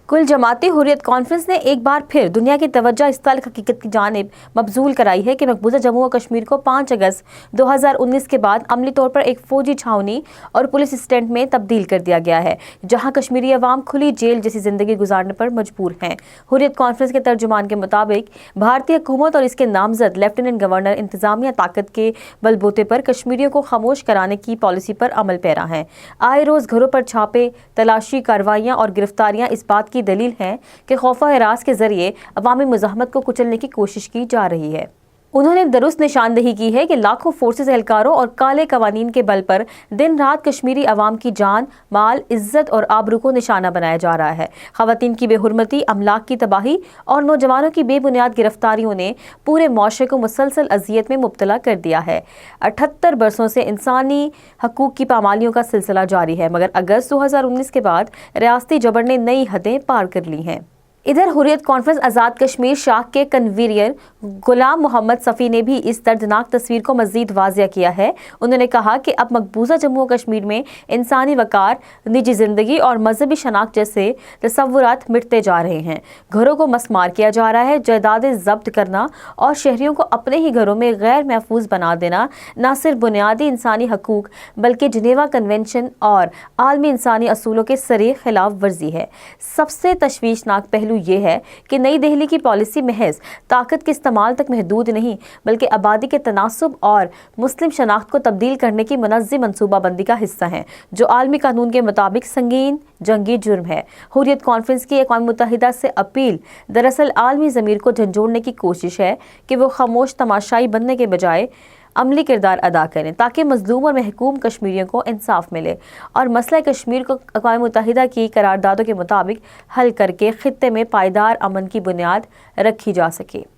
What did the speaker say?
कुल जमाती हुर्रियत कॉन्फ्रेंस ने एक बार फिर दुनिया की तवज्जो इस ताल्लुक हकीकत की जानिब मबजूल कराई है कि मकबूजा जम्मू और कश्मीर को 5 अगस्त 2019 के बाद अमली तौर पर एक फौजी छावनी और पुलिस स्टैंड में तब्दील कर दिया गया है, जहां कश्मीरी अवाम खुली जेल जैसी जिंदगी गुजारने पर मजबूर हैं। हुर्रियत कॉन्फ्रेंस के तर्जुमान के मुताबिक भारतीय हुकूमत और इसके नामजद लेफ्टिनेंट गवर्नर इंतजामिया ताकत के बलबूते पर कश्मीरियों को खामोश कराने की पॉलिसी पर अमल पैरा हैं। आए रोज घरों पर छापे, तलाशी कार्रवाइयां और गिरफ्तारियां इस बात की दलील है कि खौफ हिरास के जरिए अवामी मुज़ाहमत को कुचलने की कोशिश की जा रही है। उन्होंने दुरुस्त निशानदही की है कि लाखों फोर्सेस एहलकारों और काले कवानीन के बल पर दिन रात कश्मीरी अवाम की जान, माल, इज्जत और आबरू को निशाना बनाया जा रहा है। खवातीन की बेहुरमती, अमलाक की तबाही और नौजवानों की बेबुनियाद गिरफ्तारियों ने पूरे मुआशरे को मुसलसल अजियत में मुब्तला कर दिया है। 78 बरसों से इंसानी हकूक की पामालियों का सिलसिला जारी है, मगर अगस्त 2019 के बाद रियासती जबर ने नई हदें पार कर ली हैं। इधर हुर्रियत कॉन्फ्रेंस आज़ाद कश्मीर शाख के कन्वीनियर गुलाम मोहम्मद सफ़ी ने भी इस दर्दनाक तस्वीर को मज़ीद वाज़िया किया है। उन्होंने कहा कि अब मकबूजा जम्मू और कश्मीर में इंसानी वक़ार, निजी ज़िंदगी और मजहबी शनाख्त जैसे तसव्वुरात मिटते जा रहे हैं। घरों को मसमार किया जा रहा है। जायदादें ज़ब्त करना और शहरियों को अपने ही घरों में गैर महफूज बना देना न सिर्फ बुनियादी इंसानी हकूक बल्कि जिनेवा कन्वेंशन और आलमी इंसानी असूलों के सरीह खिलाफ वर्जी है। सबसे तशवीशनाक पहलू ये है कि नई दिल्ली की पॉलिसी महज ताकत के इस्तेमाल तक महदूद नहीं, बल्कि आबादी के तनासुब और मुस्लिम शनाख्त को तब्दील करने की मुनज़्ज़म मनसूबाबंदी का हिस्सा है, जो आलमी कानून के मुताबिक संगीन जंगी जुर्म है। हुर्रियत कॉन्फ्रेंस की अक़वाम मुत्तहिदा से अपील दरअसल आलमी ज़मीर को झंझोड़ने की कोशिश है कि वो खामोश तमाशाई बनने के बजाय अमली किरदार अदा करें, ताकि मजलूम और महकूम कश्मीरियों को इंसाफ मिले और मसला कश्मीर को अक़वाम मुत्तहिदा की करारदादों के मुताबिक हल करके खित्ते में पायदार अमन की बुनियाद रखी जा सके।